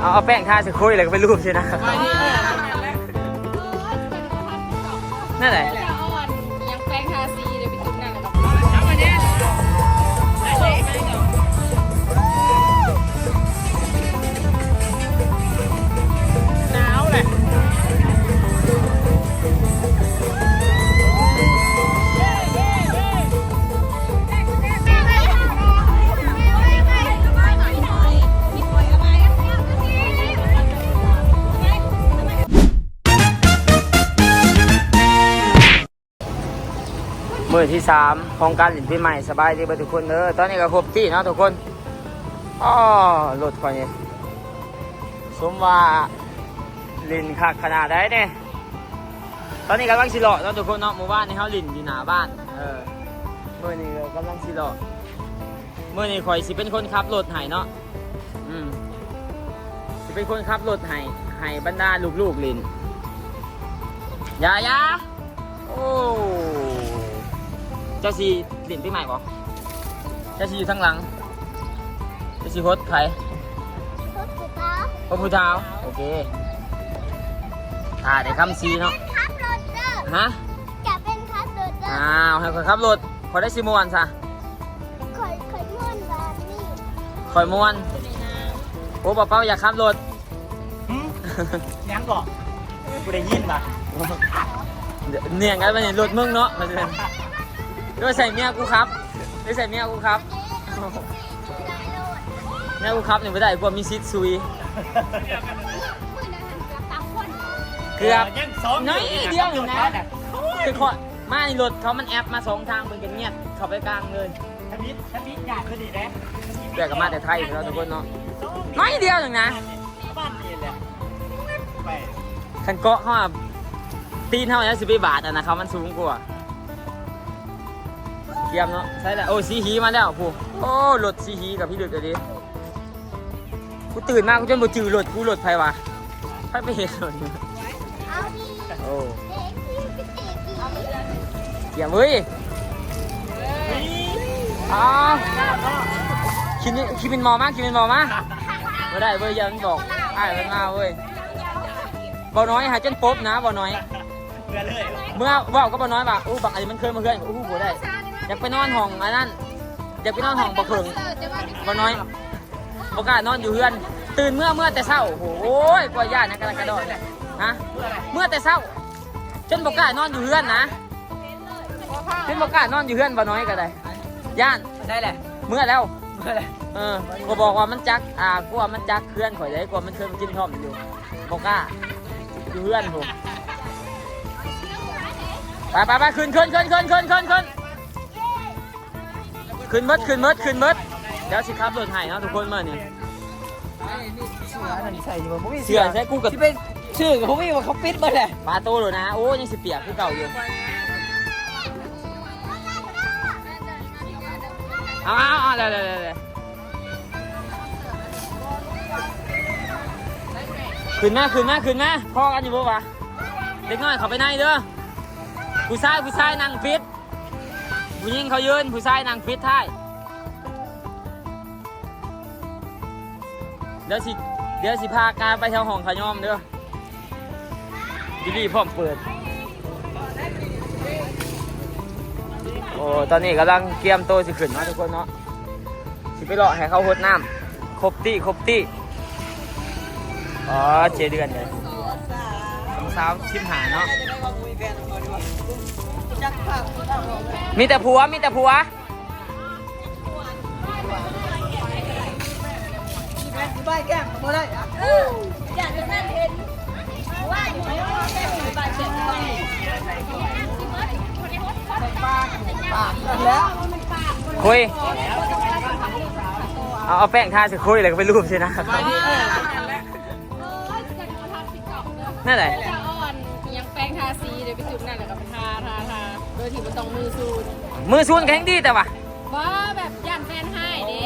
เอาแป้งทาสิคุยเลยก็เป็นรูปใช่นะนั่นแหละยังแป้งทาสีเดี๋ยวไปจุ่มหน้าแล้วหนาวเลยมื้อที่3ของการหลินปีใหม่สบายดีทุกคนตอนนี้ก็ครบที่เนาะทุกคนรถคอยนี่สมว่าลินคักขนาดได้เนี่ยตอนนี้กำลังสิเลาะเนาะทุกคนเนาะหมู่บ้านนี่เขาลินอยู่หน้าบ้านมื้อนี้กำลังสิเลาะมื้อนี้คอยสิเป็นคนขับรถให้เนาะสิเป็นคนขับรถให้บรรดาลูกๆลินยาโอ้เจ้าสีลินปีใหม่บ่เจ้าสีอยู่ทั้งหลังเจ้าสีโคตรใครพระพุทธเจ้าโอเคได้คำซีเนาะฮะจะเป็นขับรถให้คนขับรถพอได้สิมวนซะคอยม่วนแบบนี้คอยมวนโอ้เป้าอยากขับรถยังก่อนกูได้ยินป่ะเนี่ยกันไปเนี่ยรถมึงเนาะมันเป็นด้วยใส่เมียกูครับด้วยใส่เมียกูครับเมียกูครับเนี่ยไม่ได้กลัวมีซิดซุยเกือบน้อยเดียวอยู่นะคือขอมาในรถเขามันแอปมา2ทางเป็นกันเงียบเข้าไปกลางเลยทวิตอยากขึ้นดีนะเดี๋ยวกับมาแต่ไทยเราทุกคนเนาะน้อยเดียวอย่างนะบ้านนี่แหละไปคันเกาะเขาตีนเท่านี้10 บาทนะเขามันสูงกว่าเกียมเนาะใช่แล้วโอ้ซีฮีมาแล้วผู้โอ้รถซีฮีกับพี่ดึกเลยดิกูตื่นมากูจนบ่จือรถกูรถไฟวะไฟไปเห็นรถโอ้เกียมเว้ยคิดเป็นมอมากไม่ได้เว้ยยังบอกมันมาเว้ยบ่น้อยหาจนป๊บนะบ่น้อยเมื่อว่าก็บ่น้อยว่าบางอันมันเคยมาเพื่อนบ่ได้อยากไปนอนห้องอันนั้นอยากไปนอนห้องบ่เพิ่งบ่น้อยบ่กล้านอนอยู่เฮือนตื่นเมื่อแต่เช้าโอ้ยกว่าย่านนะกระโดดฮะเมื่อแต่เช้าจนบ่กล้านอนอยู่เฮือนนะจนบ่กล้านอนอยู่เฮือนบ่น้อยก็ได้ย่านได้แหละเมื่อแล้วก็บอกว่ามันจักกลัวมันจักเพื่อนข่อยได้กลัวมันเคยมากินท่อมอยู่บ่กล้าอยู่เฮือนผมไปขึ้นเดี๋ยวสิครับรถไห้เนาะทุกคนมาเนี่ยเสือใช้กูกับที่เป็นชื่อเขาไม่ว่าเขาปิดมาเลยปลาโตเลยนะโอ้ยังสิเปียกคือเก่าอยู่เอาเลยขึ้นมาพอกันอยู่บ่วะเด็กน้อยเขาไปไหนเด้อผู้ชายนั่งฟิตผู้หญิงเขายืนผู้ชายนั่งฟิตท้ายเดี๋ยวสิพาการไปแถวห้องขยอมเด้อดีพร้อมเปิดโอ้ตอนนี้กำลังเตรียมโตสิขึ้นนะทุกคนเนาะสิไปรอให้เขาหดน้ำครบตี้เจเดือนเลยสาวชิมหาเนาะมีแต่ผัวบ้านแก้มมาได้อยากจะนั่นเห็นว่าอยู่ในห้องแก้มบาดเจ็บแล้วคุยเอาแป้งทาสิคุยเลยก็เป็นรูปใช่นะนั่นแหละยังแป้งทาสีเดี๋ยวไปจุ่มหน้าแล้วก็ทาโดยที่มันต้องมือซูนแข็งดีแต่ว่าแบบย่านแฟนให้เด้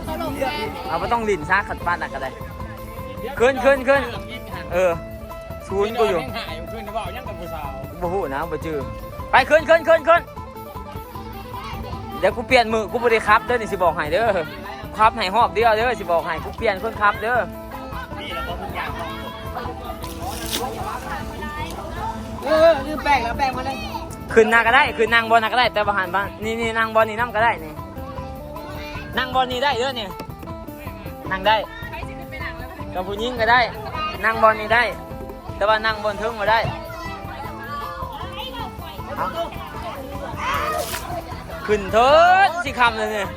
เขาลงแฟนเอาไปต้องลิ้นซะขัดบ้านหนักกันเลยขึ้นซูนกูอยู่บ่หูนะบ่จื้อไปขึ้นเดี๋ยวกูเปลี่ยนมือกูบ่ได้ครับเด้อนี่สิบอกให้เด้อครับให้หอบเดียวเด้อสิบอกให้กูเปลี่ยนคนครับเด้อ ลืมแป้งแล้วแป้งมาเลย ขึ้นนาก็ได้ขึ้นนางบอลนาก็ได้แต่บหันบ้างนี่นางบอลนี่น้ำก็ได้นี่นางบอลนี่ได้เด้อเนี่ยนางได้กับผู้หญิงก็ได้นางบอลนี่ได้ แต่ว่านางบอลเทิงมาได้ขึ้นเถิดสิคำเลยเนี่ย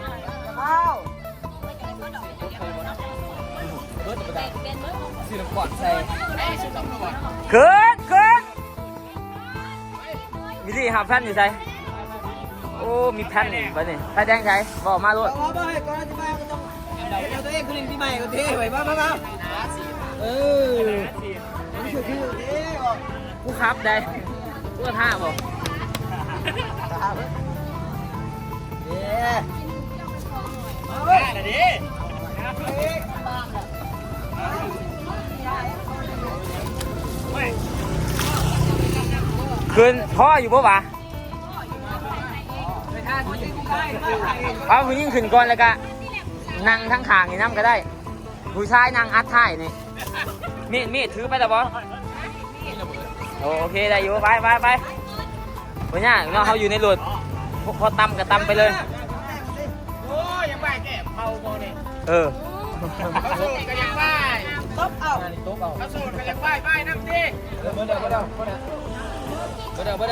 ขึ้นมีที่หาแผ่นอยู่ใช่โอ้มีแผ่นไปนี่แผ่นแดงใช่บอกมาลูก เอาไปก่อนที่ไปก็ต้องเอาตัวเองขึ้นที่ใหม่ก็เท่ไปมามันคือเท่ออก กูครับได้กูก็ท่าบอก เอาเว้ยดิ ขึ้นพ่ออยู่ปะวะเอาผู้หญิงขึ้นก่อนเลยกะนั่งทั้งขางนี่น้ำก็ได้ผู้ชายนั่งอัดท้ายนี่มีดถือไปแต่บอโอเคได้อยู่ไปวันนี้เนาะเขาอยู่ในรถพอตำก็ตำไปเลย โอ้ยังไปแก่เผาโมนี่ เออ เขาสูดกันยังไปตบเอาเขาสูดกันยังไปน้ำดิเมื่อเดี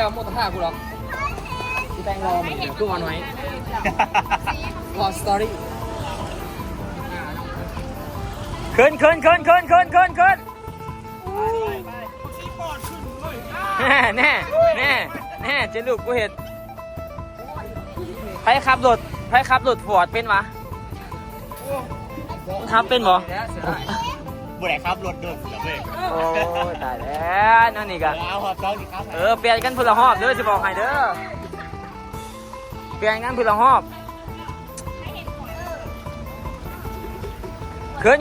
ยวมุตท่ากูหรอกที่แตงรอมึงกูวันไว้รอสตอรี่ ขึ้นแน่เจลูกกูเห็นใครขับรถฟอร์ดเป็นวะขับเป็นบ่ บุหรี่ครับรถเดินเลย โอ้ตายแล้วนั่นนี่กะ เอาหอบเขาสิครับ เปลี่ยนกันพลหอบเด้อจะบอกให้เด้อเปลี่ยนกันพลหอบขึ้น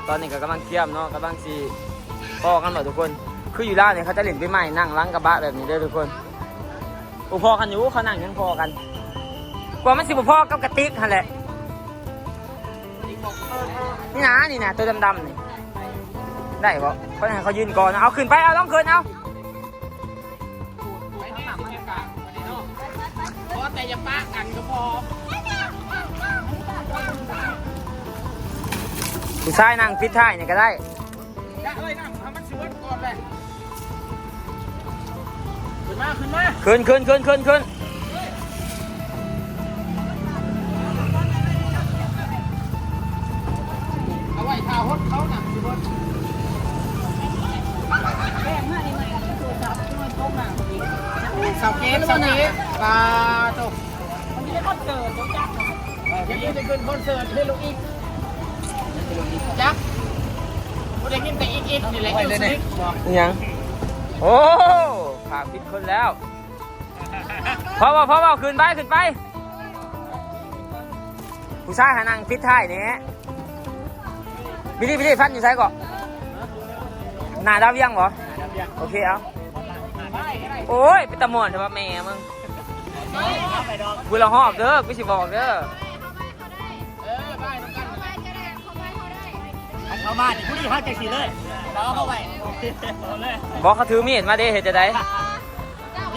ตอนนี้ก็กำลังเกี่ยมเนาะกำลังสีพ่อกันหมดทุกคนคืออยู่ร้านเนี่ยเขาจะเล่นไปใหม่นั่งล้างกระบะแบบนี้เด้อทุกคนอุพอกันอยู่เขานั่งยังพอกันกว่ามันสิบพ่อกับกระติกฮะแหละนี่นะตัวดำๆนี่ได้ปะเพราะฉะนั้นเขายืนก่อนเอาขึ้นไปเอาต้องขึ้นเอา เพราะแต่อย่าป้ากันก็พอ ผู้ชายนั่งพิดท้ายเนี่ยก็ได้ อย่าเอ้ยนั่งทำมันสวนก่อนเลยขึ้นมา ขึ้นเอาไว้ท่าฮดเขาหนักสวนเสาเกตปลาตกวันนี้ได้คอนเสิร์ตจักยังไม่ได้ขึ้นคอนเสิร์ตให้ลูกอีกจักวันนี้กินแต่อีกนี่แหละอยู่สิบอก ยังโอ้ผ่าผิดคนแล้วพอบอกขึ้นไปผู้ชายหานั่งพิดท้ายเนี่ยบิลลี่พันอยู่ใช่ก่อนหน้าดาวยังเหรอโอเคเอาโอ้ยเป็นตะมวนใช่ปะแม่มึงกูละหอบเด้อกูสิบอกเด้อ เข้ามาดิผู้ดีเขาใจสีเลยเราเข้าไปเลย บอกเขาถือมีดมาเด้เห็นจะได้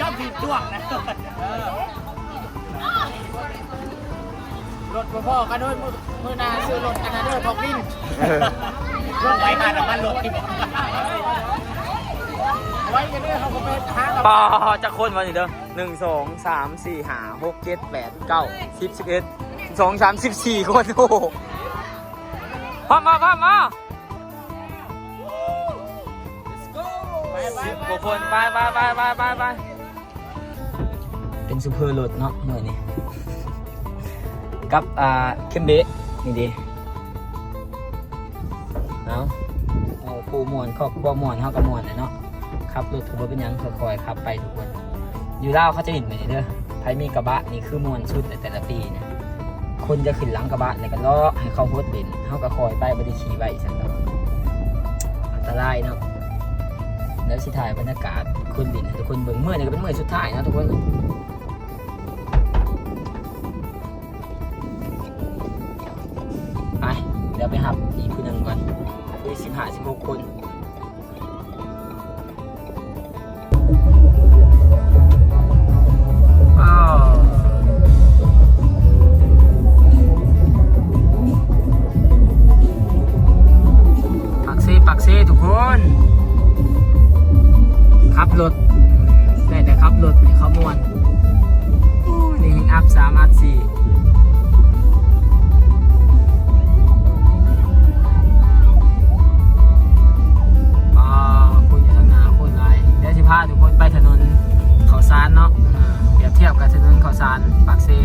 ย่อมสีจ้วงนะรถพ่อกันด้วยมือนาซื้อรถอันนั้นเด้อทอกลิ้นรถไว้มาแต่มันรถที่บอกไว้กันด้วยเขาก็ไปหา ปอจะคนวันนี้เด้อ1 2 3 4 5 6 7 8 9 10 11 2 3 14คนโอ้พร้อมมา10 กว่าคนไปเป็นซูเปอร์รถเนาะเมื่อนี้กับเข้มเบะนี่ดีเอาปูมวนเขาบ่มวนเขากับมวนเนาะขับรถถือว่าเป็นยังค่อยๆขับไปทุกคนอยู่ล่าวเขาจะเห็นไปเด้อไทยมีกระบะนี่คือมวนชุดแต่ละปีนะคนจะขึ้นหลังกระบะในกันล้อให้เขาโพสเด่นเขาก็คอยไปบริขี่ไปสั่งเราอันตรายเนาะแล้วสิถ่ายบรรยากาศคนบินทุกคนเบิ่งเมื่อนี่ก็เป็นเมื่อสุดท้ายนะทุกคนไปเดี๋ยวไปหับอีกคนหนึ่งก่อน มี15-16 คนปักเซ่ทุกคนขับรถได้แต่ขับรถในข้าวมวนนี่อัพ3อัพ4คนอยู่ทางหน้าคนหลายเดี๋ยวจะพาทุกคนไปถนนข้าวสารเนาะเปรียบเทียบกับถนนข้าวสารปักเซ่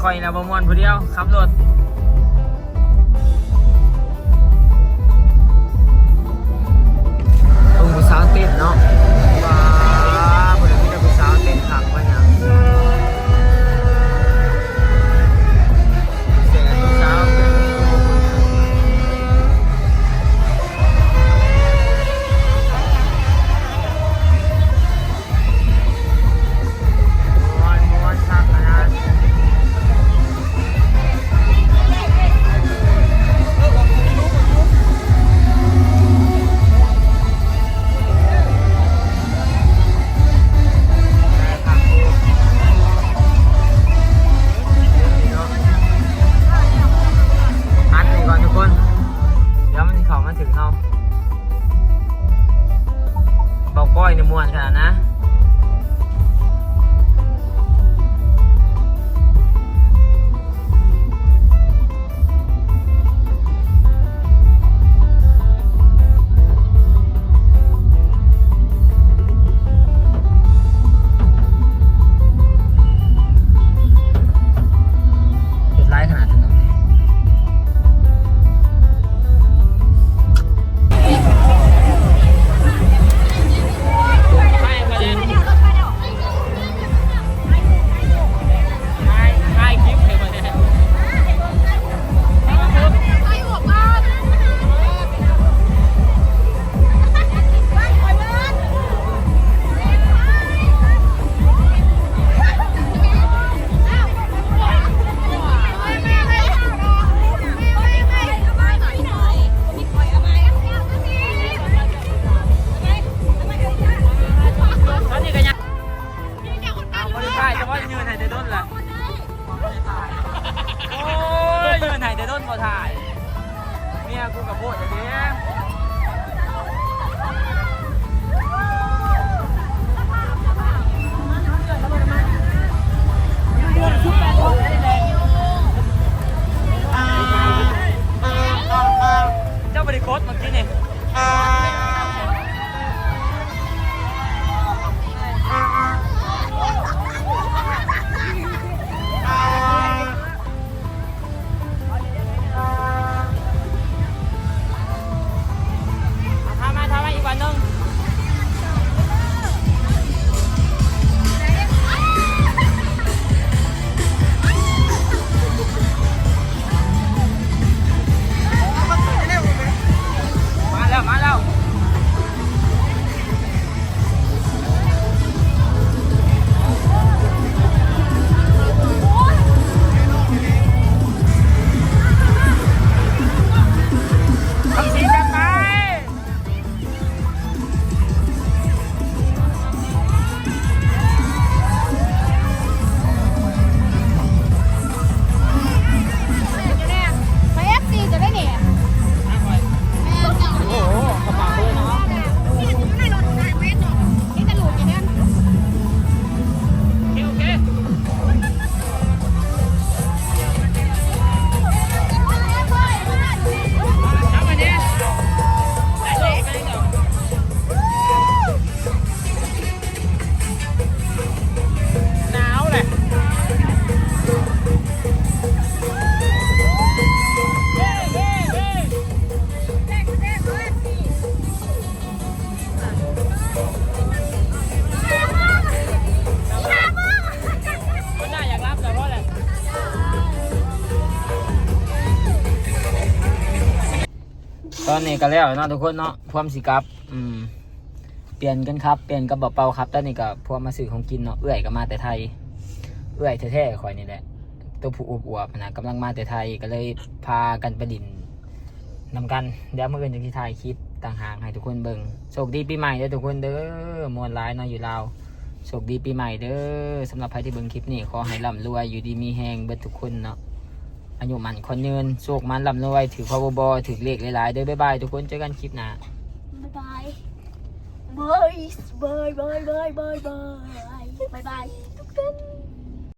คอยนะบมวนผู้เดียวขับรถตรงผู้สาวเต้นเนาะว้าผู้เดียวมีแต่ผู้สาวเต้นขับไว้เนี่ยเสียงผู้สาวก้อยในมวนขนาดนะ เมื่อกี้นี่ทำมาอีกวันนึงมาแล้วทำสีกันไปไปเอฟซีจะได้เนี่ย โอ้โหกระเป๋าเลยเนาะ นี่จะหลุดอย่างนั้น โอเคทำมาเนี่ยหนาวเลยคนน่าอยากรับแต่เพราะอะไรตอนนี้ก็แล้วเนาะทุกคนเนาะพร้อมสิครับเปลี่ยนกันครับเปลี่ยนกับเบาเป่าครับตอนนี้ก็พวกมาซื้อของกินเนาะเอื้อยก็มาแต่ไทยเอื้อยแท้ๆข่อยนี่แหละตัวผู้อวบๆนะกำลังมาแต่ไทยก็เลยพากันไปดินนำกันเดี๋ยวเมื่อคืนจะที่ถ่ายคลิปต่างหากให้ทุกคนเบิ่งโชคดีปีใหม่เด้อทุกคนเด้อมวลร้ายเนาะอยู่ลาวโชคดีปีใหม่เด้อสำหรับใครที่เบิ่งคลิปนี้ขอให้ร่ำรวยอยู่ดีมีแหงเบิดทุกคนเนาะอายุมันคนยืนโชคมันร่ำรวยถือพาวเวอร์บอลถือเลขหลายๆเด้อบ๊ายบายทุกคนเจอกันคลิปหน้า บ๊ายบายบายบายบายบายบายบายบายบายทุกคน